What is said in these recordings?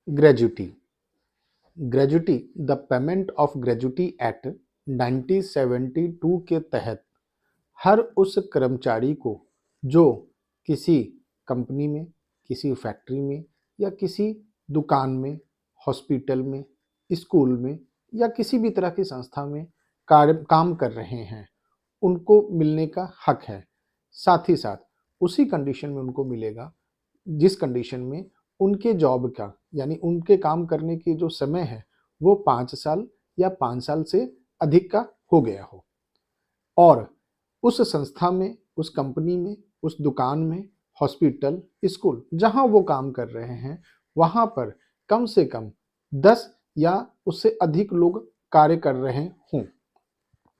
Gratuity. Gratuity the payment of gratuity act 1972 के तहत हर उस कर्मचारी को जो किसी कंपनी में, किसी फैक्ट्री में या किसी दुकान में, हॉस्पिटल में, स्कूल में या किसी भी तरह की संस्था में काम कर रहे हैं, उनको मिलने का हक है। साथ ही साथ उसी कंडीशन में उनको मिलेगा जिस कंडीशन में उनके जॉब का यानी उनके काम करने की जो समय है वो 5 साल या 5 साल से अधिक का हो गया हो, और उस संस्था में, उस कंपनी में, उस दुकान में, हॉस्पिटल, स्कूल जहां वो काम कर रहे हैं वहां पर कम से कम 10 या उससे अधिक लोग कार्य कर रहे हों।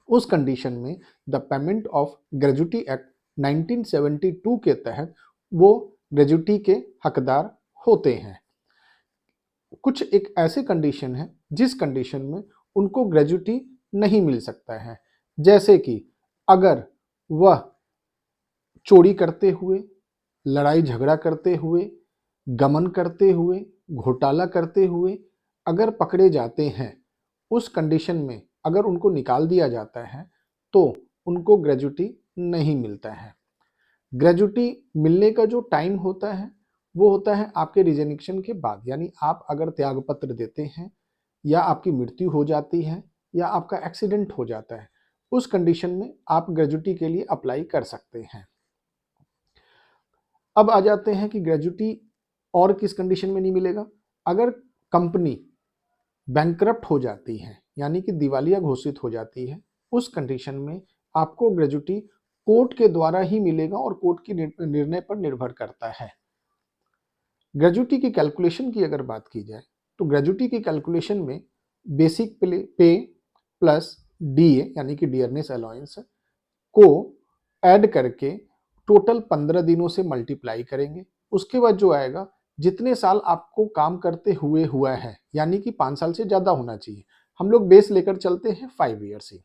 उस कंडीशन में the payment of gratuity act 1972 के तहत वो ग्रेजुटी के हकदार होते हैं। कुछ एक ऐसे कंडीशन है जिस कंडीशन में उनको ग्रेजुटी नहीं मिल सकता है, जैसे कि अगर वह चोरी करते हुए, लड़ाई झगड़ा करते हुए, गमन करते हुए, घोटाला करते हुए अगर पकड़े जाते हैं, उस कंडीशन में अगर उनको निकाल दिया जाता है तो उनको ग्रेजुटी नहीं मिलता है। ग्रेजुटी मिलने का जो टाइम होता है वो होता है आपके रिजिग्नेशन के बाद, यानी आप अगर त्यागपत्र देते हैं या आपकी मृत्यु हो जाती है या आपका एक्सीडेंट हो जाता है, उस कंडीशन में आप ग्रेजुटी के लिए अप्लाई कर सकते हैं। अब आ जाते हैं कि ग्रेजुटी और किस कंडीशन में नहीं मिलेगा। अगर कंपनी बैंकरप्ट हो जाती है यानी कि दिवालिया घोषित हो जाती है, उस कंडीशन में आपको ग्रेजुटी कोर्ट के द्वारा ही मिलेगा और कोर्ट की निर्णय पर निर्भर करता है। ग्रेजुटी की कैलकुलेशन की अगर बात की जाए तो ग्रेजुटी की कैलकुलेशन में बेसिक पे प्लस डीए यानी कि डियरनेस अलाउंस को ऐड करके टोटल 15 दिनों से मल्टीप्लाई करेंगे। उसके बाद जो आएगा, जितने साल आपको काम करते हुए हुआ है यानी कि 5 साल से ज़्यादा होना चाहिए, हम लोग बेस लेकर चलते हैं 5 ईयर्स ही,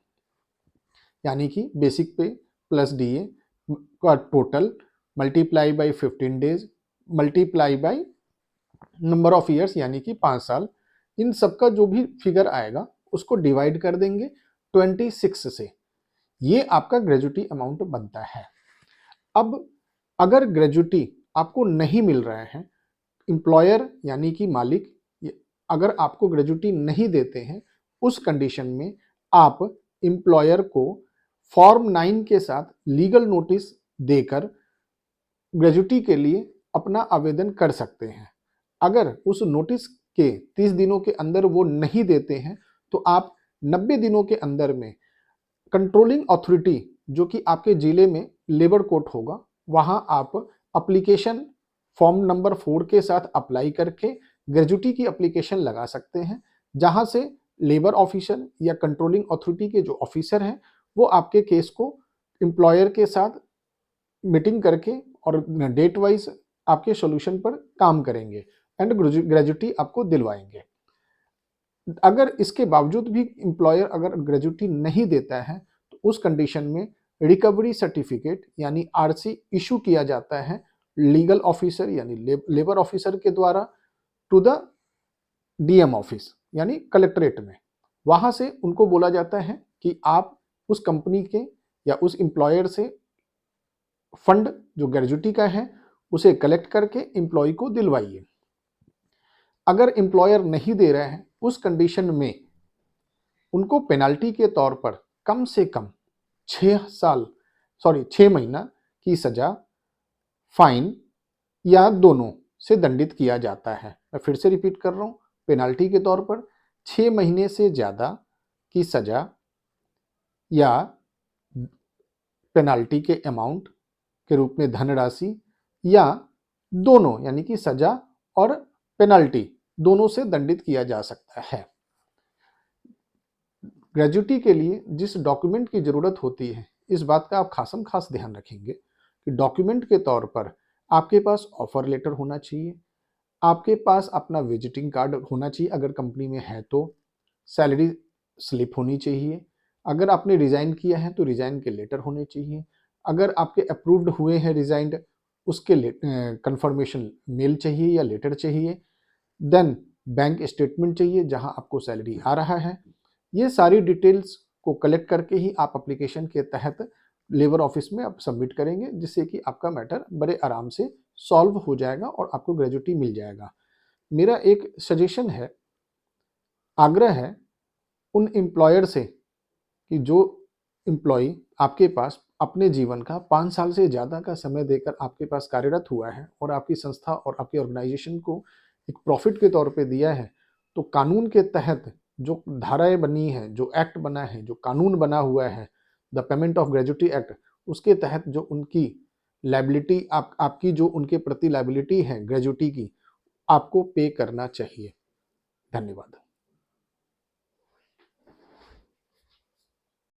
यानी कि बेसिक पे प्लस डीए का total multiply by 15 days multiply by number of years यानी कि 5 साल, इन सबका जो भी फिगर आएगा उसको डिवाइड कर देंगे 26 से, ये आपका ग्रेजुटी अमाउंट बनता है। अब अगर ग्रेजुटी आपको नहीं मिल रहा है, एम्प्लॉयर यानी कि मालिक अगर आपको ग्रेजुटी नहीं देते हैं, उस कंडीशन में आप एम्प्लॉयर को फॉर्म 9 के साथ लीगल नोटिस देकर ग्रेजुटी के लिए अपना आवेदन कर सकते हैं। अगर उस नोटिस के 30 दिनों के अंदर वो नहीं देते हैं तो आप 90 दिनों के अंदर में कंट्रोलिंग अथॉरिटी जो कि आपके जिले में लेबर कोर्ट होगा, वहां आप एप्लीकेशन फॉर्म नंबर 4 के साथ अप्लाई करके ग्रेजुटी की एप्लीकेशन लगा सकते हैं, जहां से लेबर ऑफिसर या कंट्रोलिंग अथॉरिटी के ऑफिसर हैं वो आपके केस को एम्प्लॉयर के साथ मीटिंग करके और डेट वाइज आपके सॉल्यूशन पर काम करेंगे एंड ग्रेजुटी आपको दिलवाएंगे। अगर इसके बावजूद भी एम्प्लॉयर अगर ग्रेजुटी नहीं देता है तो उस कंडीशन में रिकवरी सर्टिफिकेट यानी आरसी इशू किया जाता है लीगल ऑफिसर यानी लेबर ऑफिसर के द्वारा टू द डीएम ऑफिस यानी कलेक्ट्रेट में। वहां से उनको बोला जाता है कि आप उस कंपनी के या उस एम्प्लॉयर से फंड जो ग्रेजुटी का है उसे कलेक्ट करके एम्प्लॉय को दिलवाइए। अगर एम्प्लॉयर नहीं दे रहे हैं, उस कंडीशन में उनको पेनाल्टी के तौर पर कम से कम 6 महीना की सजा, फाइन या दोनों से दंडित किया जाता है। मैं फिर से रिपीट कर रहा हूं, पेनाल्टी के तौर पर 6 महीने से ज्यादा की सजा या पेनाल्टी के अमाउंट के रूप में धनराशि या दोनों यानी कि सजा और पेनाल्टी दोनों से दंडित किया जा सकता है। ग्रेजुटी के लिए जिस डॉक्यूमेंट की जरूरत होती है, इस बात का आप खासम खास ध्यान रखेंगे कि डॉक्यूमेंट के तौर पर आपके पास ऑफर लेटर होना चाहिए, आपके पास अपना विजिटिंग कार्ड होना चाहिए अगर कंपनी में है तो, सैलरी स्लिप होनी चाहिए, अगर आपने रिजाइन किया है तो रिजाइन के लेटर होने चाहिए, अगर आपके अप्रूव्ड हुए हैं रिजाइंड उसके कंफर्मेशन मेल चाहिए या लेटर चाहिए, देन बैंक स्टेटमेंट चाहिए जहां आपको सैलरी आ रहा है। ये सारी डिटेल्स को कलेक्ट करके ही आप एप्लीकेशन के तहत लेबर ऑफिस में आप सबमिट करेंगे, जिससे कि आपका मैटर बड़े आराम से सॉल्व हो जाएगा और आपको ग्रेजुटी मिल जाएगा। मेरा एक सजेशन है, आग्रह है उन एम्प्लॉयर से कि जो एम्प्लॉय आपके पास अपने जीवन का 5 साल से ज़्यादा का समय देकर आपके पास कार्यरत हुआ है और आपकी संस्था और आपकी ऑर्गेनाइजेशन को एक प्रॉफिट के तौर पे दिया है, तो कानून के तहत जो धाराएं बनी हैं, जो एक्ट बना है, जो कानून बना हुआ है, the payment of gratuity act, उसके तहत जो उनकी लायबिलिटी आपकी जो उनके प्रति लायबिलिटी है ग्रेजुटी की, आपको पे करना चाहिए। धन्यवाद।